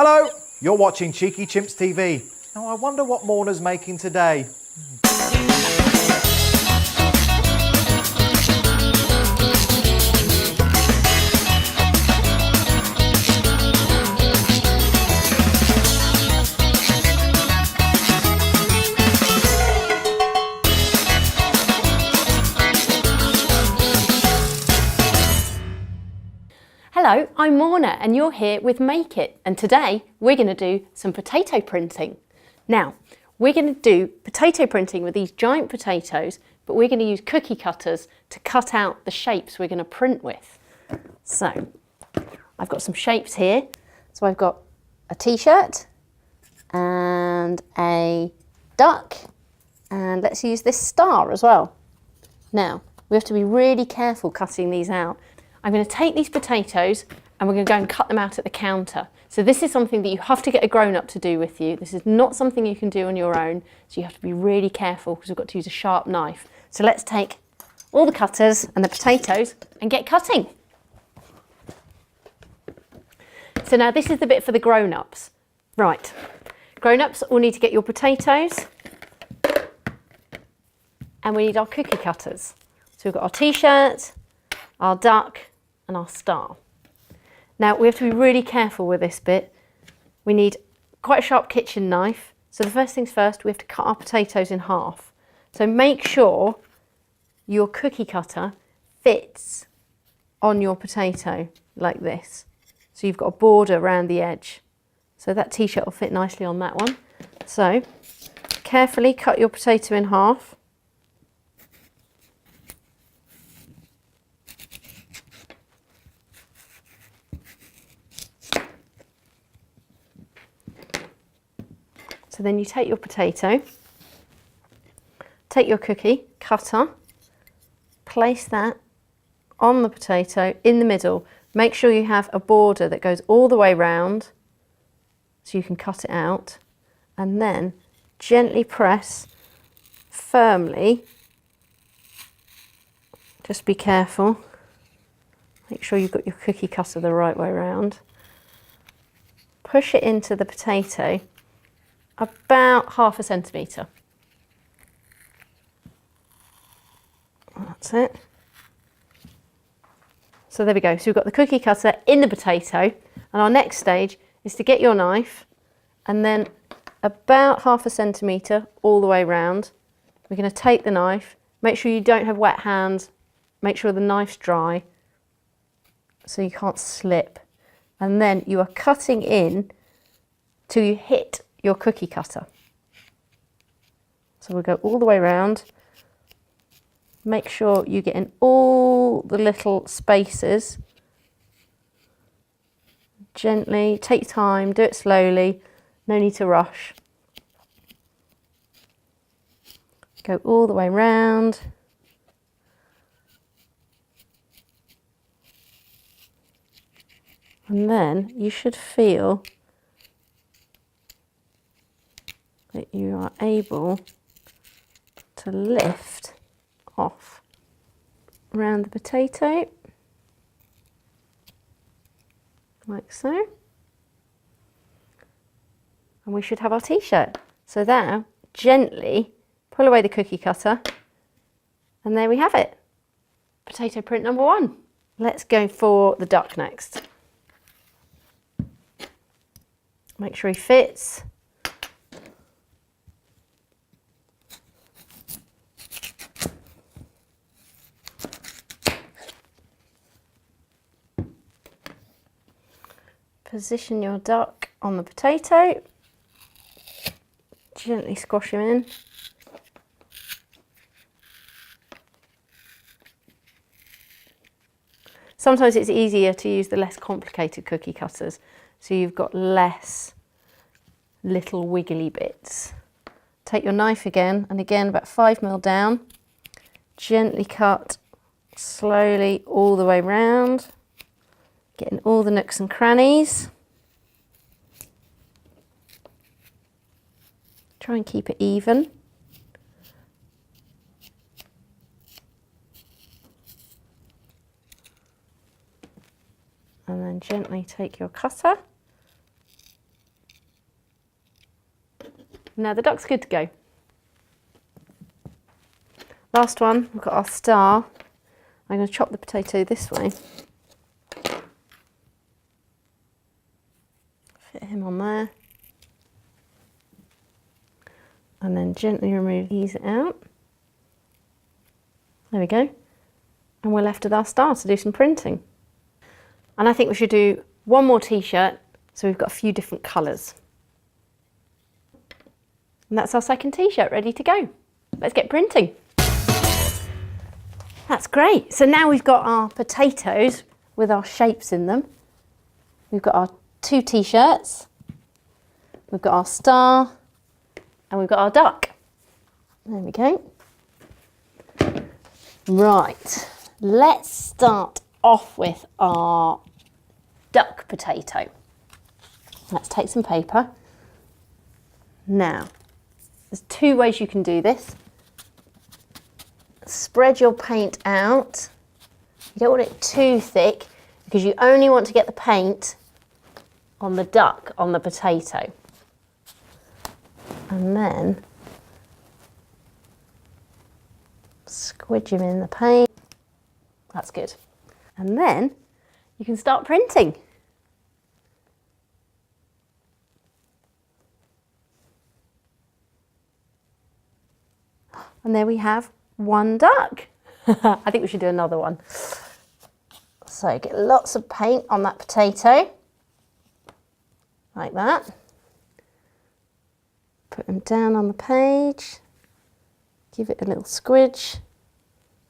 Hello, you're watching Cheeky Chimps TV. Now I wonder what Morna's making today. Hello, I'm Morna and you're here with Make It, and today we're going to do some potato printing. Now, we're going to do potato printing with these giant potatoes, but we're going to use cookie cutters to cut out the shapes we're going to print with. So, I've got some shapes here. So I've got a t-shirt and a duck, and let's use this star as well. Now, we have to be really careful cutting these out. I'm going to take these potatoes and we're going to go and cut them out at the counter. So this is something that you have to get a grown-up to do with you. This is not something you can do on your own. So you have to be really careful because we've got to use a sharp knife. So let's take all the cutters and the potatoes and get cutting. So now this is the bit for the grown-ups. Right, grown-ups will need to get your potatoes and we need our cookie cutters. So we've got our t-shirt, our duck and our star. Now we have to be really careful with this bit. We need quite a sharp kitchen knife. So the first things first, we have to cut our potatoes in half. So make sure your cookie cutter fits on your potato like this. So you've got a border around the edge. So that t-shirt will fit nicely on that one. So carefully cut your potato in half. So then you take your potato, take your cookie cutter, place that on the potato in the middle. Make sure you have a border that goes all the way round so you can cut it out, and then gently press firmly. Just be careful. Make sure you've got your cookie cutter the right way round. Push it into the potato about 1/2 centimetre. That's it. So there we go. So we've got the cookie cutter in the potato, and our next stage is to get your knife and then about 1/2 centimetre all the way round. We're going to take the knife, make sure you don't have wet hands, make sure the knife's dry so you can't slip, and then you are cutting in till you hit your cookie cutter. So we'll go all the way around. Make sure you get in all the little spaces. Gently, take time, do it slowly, no need to rush. Go all the way around. And then you should feel that you are able to lift off around the potato, like so. And we should have our t-shirt. So now, gently pull away the cookie cutter, and there we have it. Potato print number 1. Let's go for the duck next. Make sure he fits. Position your duck on the potato, gently squash him in. Sometimes it's easier to use the less complicated cookie cutters, so you've got less little wiggly bits. Take your knife again, and again about 5mm down, gently cut slowly all the way round. Getting all the nooks and crannies. Try and keep it even. And then gently take your cutter Now the duck's good to go. Last one, we've got our star. I'm going to chop the potato this way. Fit him on there. And then gently remove, ease it out. There we go. And we're left with our star to do some printing. And I think we should do one more t-shirt, so we've got a few different colours. And that's our second t-shirt ready to go. Let's get printing. That's great. So now we've got our potatoes with our shapes in them. We've got our two t-shirts. We've got our star. And we've got our duck. There we go. Right, let's start off with our duck potato. Let's take some paper. Now, there's two ways you can do this. Spread your paint out. You don't want it too thick because you only want to get the paint on the duck, on the potato. And then squidge him in the paint. That's good. And then you can start printing. And there we have one duck. I think we should do another one. So get lots of paint on that potato, like that. Put them down on the page. Give it a little squidge.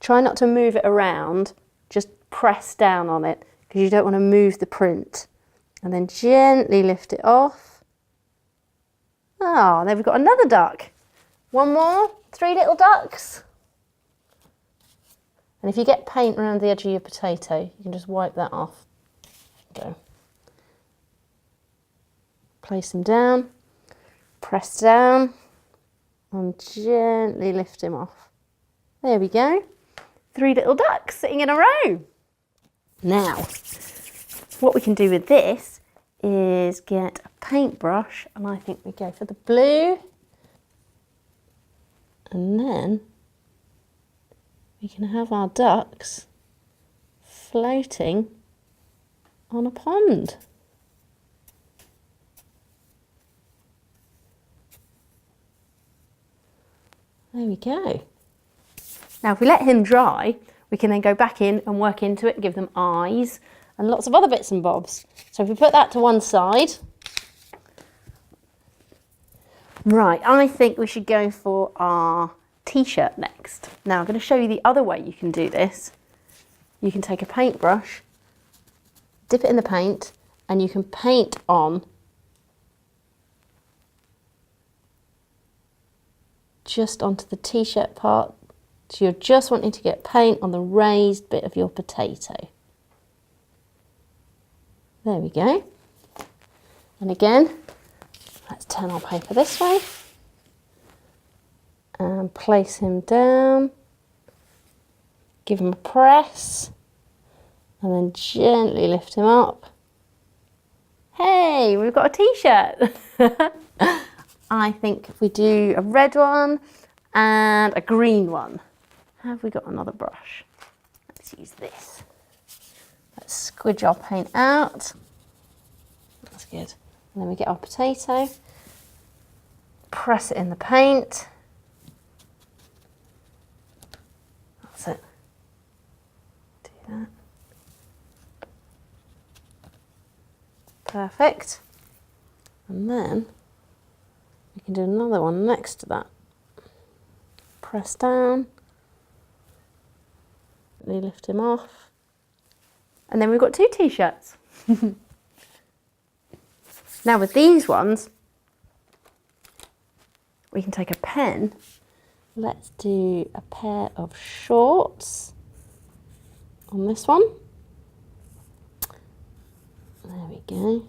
Try not to move it around, just press down on it because you don't want to move the print. And then gently lift it off. Oh, there we've got another duck. One more, 3 little ducks. And if you get paint around the edge of your potato, you can just wipe that off. Go. Place them down, press down, and gently lift him off. There we go. 3 little ducks sitting in a row. Now, what we can do with this is get a paintbrush, and I think we go for the blue. And then we can have our ducks floating on a pond. There we go. Now if we let him dry, we can then go back in and work into it and give them eyes and lots of other bits and bobs. So if we put that to one side. Right, I think we should go for our t-shirt next. Now I'm going to show you the other way you can do this. You can take a paintbrush, dip it in the paint, and you can paint on just onto the t-shirt part. So you're just wanting to get paint on the raised bit of your potato. There we go. And again, let's turn our paper this way and place him down. Give him a press and then gently lift him up. Hey, we've got a t-shirt. I think if we do a red one and a green one. Have we got another brush? Let's use this. Let's squidge our paint out. That's good. And then we get our potato, press it in the paint. That's it. Do that. Perfect. And then we can do another one next to that. Press down. Lift him off. And then we've got 2 t-shirts. Now with these ones, we can take a pen. Let's do a pair of shorts on this one. There we go.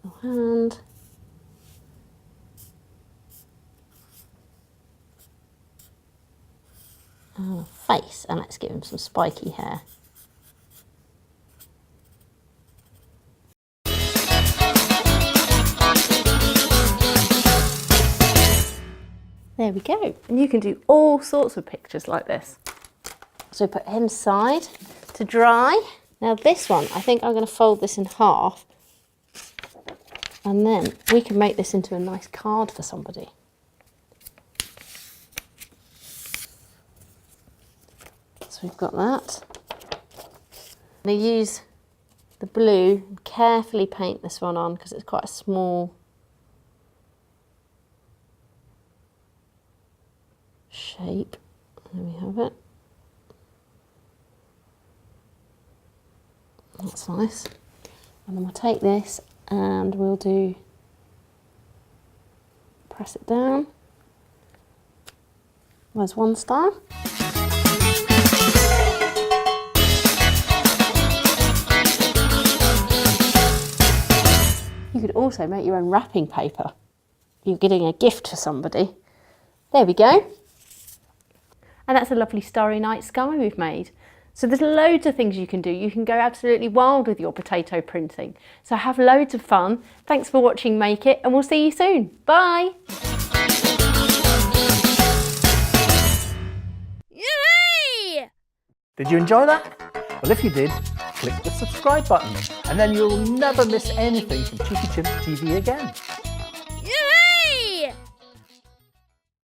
Little hand. And a face, and let's give him some spiky hair. There we go. And you can do all sorts of pictures like this. So we put him aside to dry. Now this one, I think I'm going to fold this in half, and then we can make this into a nice card for somebody. So we've got that. I'm going to use the blue and carefully paint this one on because it's quite a small shape. There we have it. That's nice. And then we'll take this and we'll press it down. There's one star. You could also make your own wrapping paper. You're getting a gift for somebody. There we go. And that's a lovely starry night sky we've made. So there's loads of things you can do. You can go absolutely wild with your potato printing. So have loads of fun. Thanks for watching Make It, and we'll see you soon. Bye. Yay! Did you enjoy that? Well, if you did, click the subscribe button and then you'll never miss anything from Cheeky Chimps TV again.